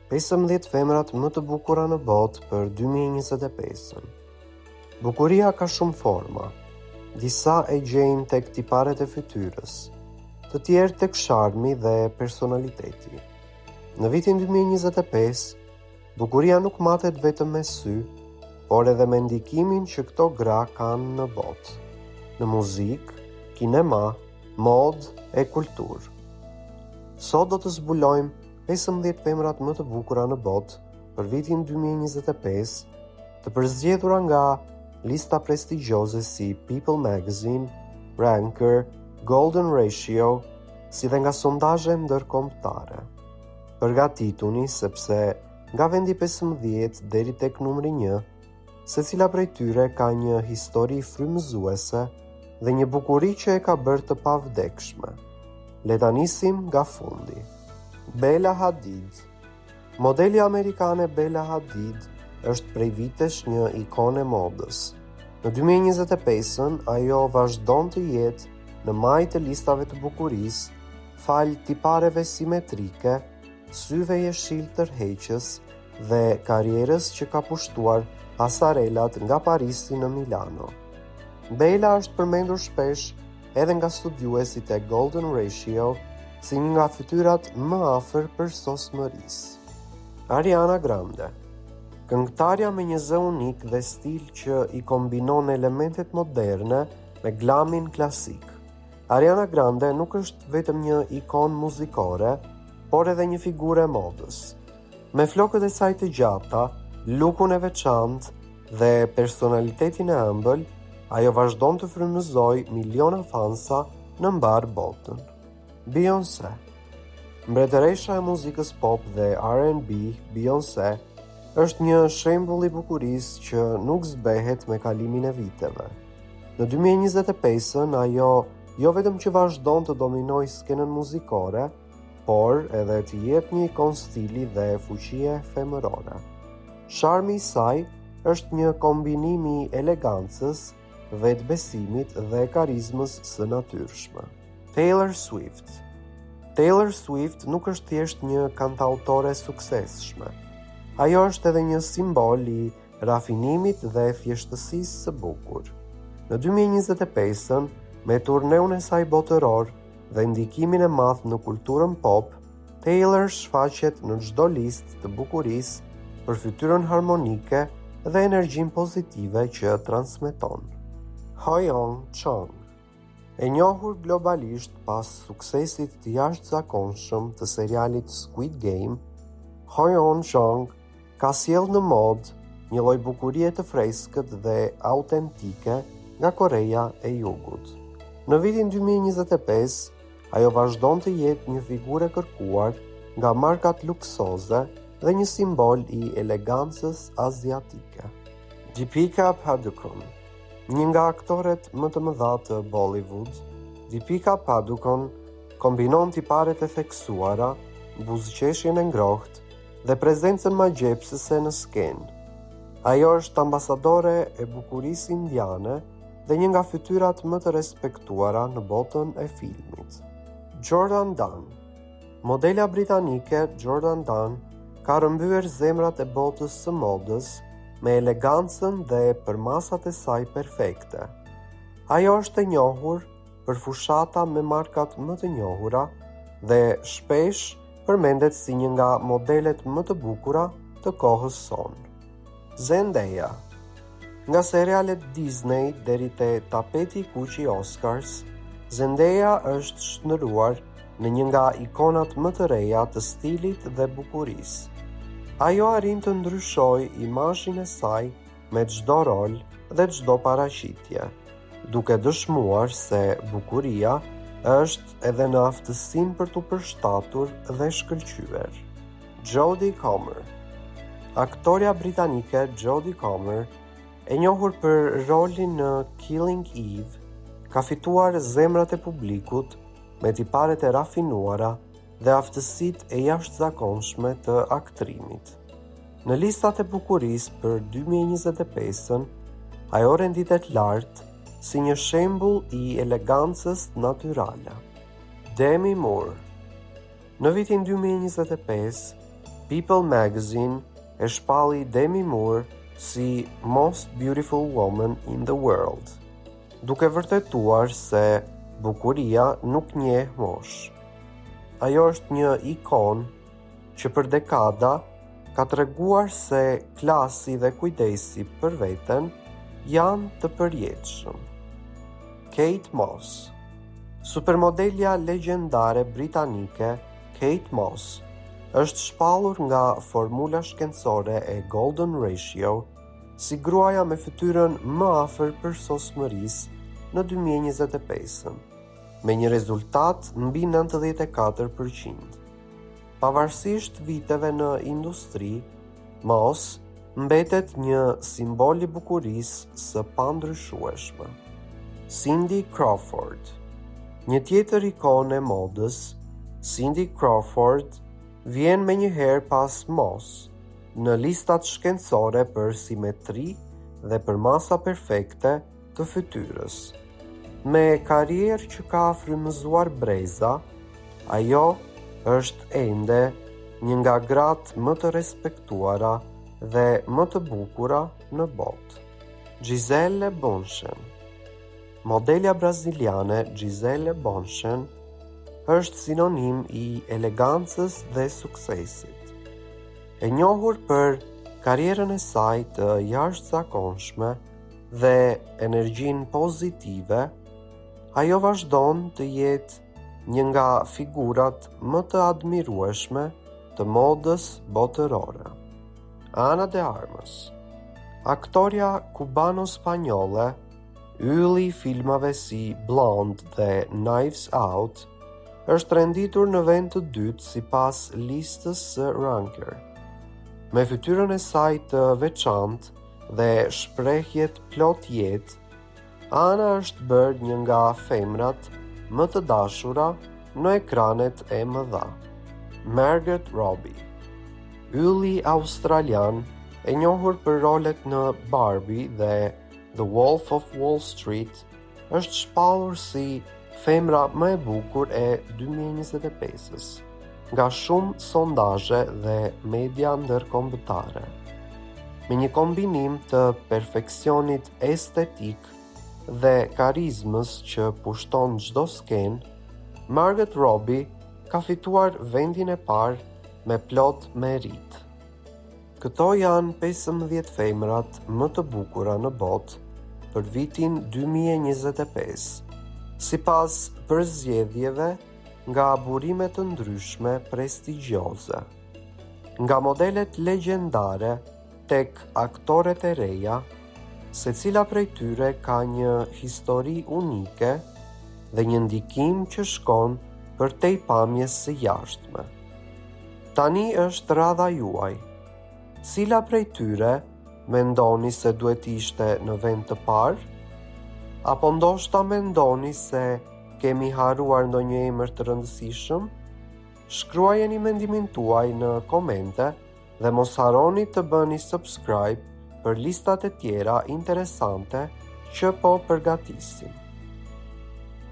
15 femrat më të bukura në botë për 2025. Bukuria ka shumë forma. Disa e gjejnë tek tiparet e fytyrës, të tjerë tek sharmi dhe personaliteti. Në vitin 2025, bukuria nuk matet vetëm me sy, por edhe me ndikimin që këto gra kanë në botë, në muzikë, kinema, modë e kulturë. Sot do të zbulojmë 15 femrat më të bukura në botë për vitin 2025, të përzgjedhura nga lista prestigjioze si People Magazine, Ranker, Golden Ratio, si dhe nga sondazhe ndërkombëtare. Përgatituni sepse nga vendi 15 deri tek numri 1, secila prej tyre ka një histori frymëzuese dhe një bukuri që e ka bërë të pavdekshme. Le ta nisim nga fundi. Bella Hadid. Modeli amerikane Bella Hadid është prej vitesh një ikone modës. Në 2025 ajo vazhdon të jetë në majë të listave të bukurisë, fal tipareve simetrike, syve jeshil tërheqës dhe karrierës që ka pushtuar pasarelat nga Parisi në Milano. Bella është përmendur shpesh edhe nga studiuesit e Golden Ratio si një nga fytyrat më afër përsosmërisë. Ariana Grande. Këngëtarja me një zë unik dhe stil që i kombinon elementet moderne me glamin klasik. Ariana Grande nuk është vetëm një ikon muzikore, por edhe një figurë e modës. Me flokët e saj të gjata, lukun e veçantë dhe personalitetin e ëmbël, ajo vazhdon të frymëzojë miliona fansa në mbar botën. Beyoncé. Mbretëresha e muzikës pop dhe R&B, Beyoncé, është një shembull i bukurisë që nuk zbehet me kalimin e viteve. Në 2025 ajo jo vetëm që vazhdon të dominojë skenën muzikore, por edhe të jetë një ikon stili dhe fuqie femërore. Sharmi i saj është një kombinim i elegancës, vetbesimit dhe karizmës së natyrshme. Taylor Swift. Taylor Swift nuk është thjesht një kantautore suksesshme. Ajo është edhe një simbol i rafinimit dhe thjeshtësisë së bukur. Në 2025, me turneun e saj botëror dhe ndikimin e madh në kulturën pop, Taylor shfaqet në çdo listë të bukurisë për fytyrën harmonike dhe energjinë pozitive që transmeton. Hyeon Chung. E njohur globalisht pas suksesit të jashtëzakonshëm të serialit Squid Game, Hyeon Chung ka sjellë në mod një lloj bukurie të freskët dhe autentike nga Koreja e Jugut. Në vitin 2025, ajo vazhdon të jetë një figurë e kërkuar nga markat luksoze dhe një simbol i elegancës aziatike. Deepika Padukone. Një nga aktoret më të mëdha të Bollywood, Deepika Padukone kombinon tiparet e theksuara, buzëqeshjen e ngrohtë dhe prezencën magjepsëse në skenë. Ajo është ambasadore e bukurisë indiane dhe një nga fytyrat më të respektuara në botën e filmit. Jordan Dunn. Modela britanike Jordan Dunn ka rrëmbyer zemrat e botës së modës me elegancën dhe përmasat e saj perfekte. Ajo është e njohur për fushata me markat më të njohura dhe shpesh përmendet si një nga modelet më të bukura të kohës sonë. Zendaya. Nga serialet Disney deri te tapeti i kuq i Oscars, Zendaya është shndëruar në një nga ikonat më të reja të stilit dhe bukurisë. Ajo arrin të ndryshojë imazhin e saj me çdo rol dhe çdo paraqitje, duke dëshmuar se bukuria është edhe në aftësinë për t'u përshtatur dhe shkëlqyer. Jodie Comer. Aktoria britanike Jodie Comer, e njohur për rolin në Killing Eve, ka fituar zemrat e publikut me tiparet e rafinuara dhe aftësitë e jashtëzakonshme të aktrimit. Në listat e bukurisë për 2025, ajo renditet lart si një shembull i elegancës natyrale. Demi Moore. Në vitin 2025, People Magazine e shpalli Demi Moore si Most Beautiful Woman in the World, duke vërtetuar se bukuria nuk njeh moshë. Ajo është një ikon që për dekada ka treguar se klasi dhe kujdesi për veten janë të përjetshëm. Kate Moss. Supermodelja legjendare britanike Kate Moss është shpallur nga formula shkencore e Golden Ratio si gruaja me fytyrën më afër përsosmërisë në 2025, me një rezultat mbi 94%. Pavarësisht viteve në industri, Moss mbetet një simbol i bukurisë së pandryshueshme. Cindy Crawford. Një tjetër ikone e modës, Cindy Crawford vjen menjëherë pas Moss në listat shkencore për simetri dhe për masa perfekte të fytyrës. Me karrierë që ka frymëzuar breza, ajo është ende një nga gratë më të respektuara dhe më të bukura në botë. Gisele Bündchen. Modelja braziliane Gisele Bündchen është sinonim i elegancës dhe suksesit. E njohur për karrierën e saj të jashtëzakonshme dhe energjinë pozitive, ajo vazhdon të jetë një nga figurat më të admirueshme të modës botërore. Ana de Armas. Aktoria kubano-spanjolle, ylli i filmave si Blonde dhe Knives Out, është renditur në vend të dytë sipas listës së Ranker. Me fytyrën e saj të veçantë dhe shprehjet plot jetë, Ana është bërë një nga femrat më të dashura në ekranet e mëdha. Margot Robbie. Ylli australian e njohur për rolet në Barbie dhe The Wolf of Wall Street është shpallur si femra më e bukur e 2025-s nga shumë sondazhe dhe media ndërkombëtare. Me një kombinim të perfeksionit estetik dhe karizmës që pushton çdo skenë, Margot Robbie ka fituar vendin e parë me plot merit. Këto janë 15 femrat më të bukura në botë për vitin 2025, sipas përzgjedhjeve nga burime të ndryshme prestigjioze. Nga modelet legjendare tek aktoret e reja, secila prej tyre ka një histori unike dhe një ndikim që shkon për tejpamjes së jashtme. Tani është radha juaj. Cila prej tyre mendoni se duhet ishte në vend të parë? Apo ndoshta mendoni se kemi haruar ndonjë emër të rëndësishëm? Shkruajeni mendimin tuaj në komente dhe mos harroni të bëni subscribe për listat e tjera interesante që po përgatisim.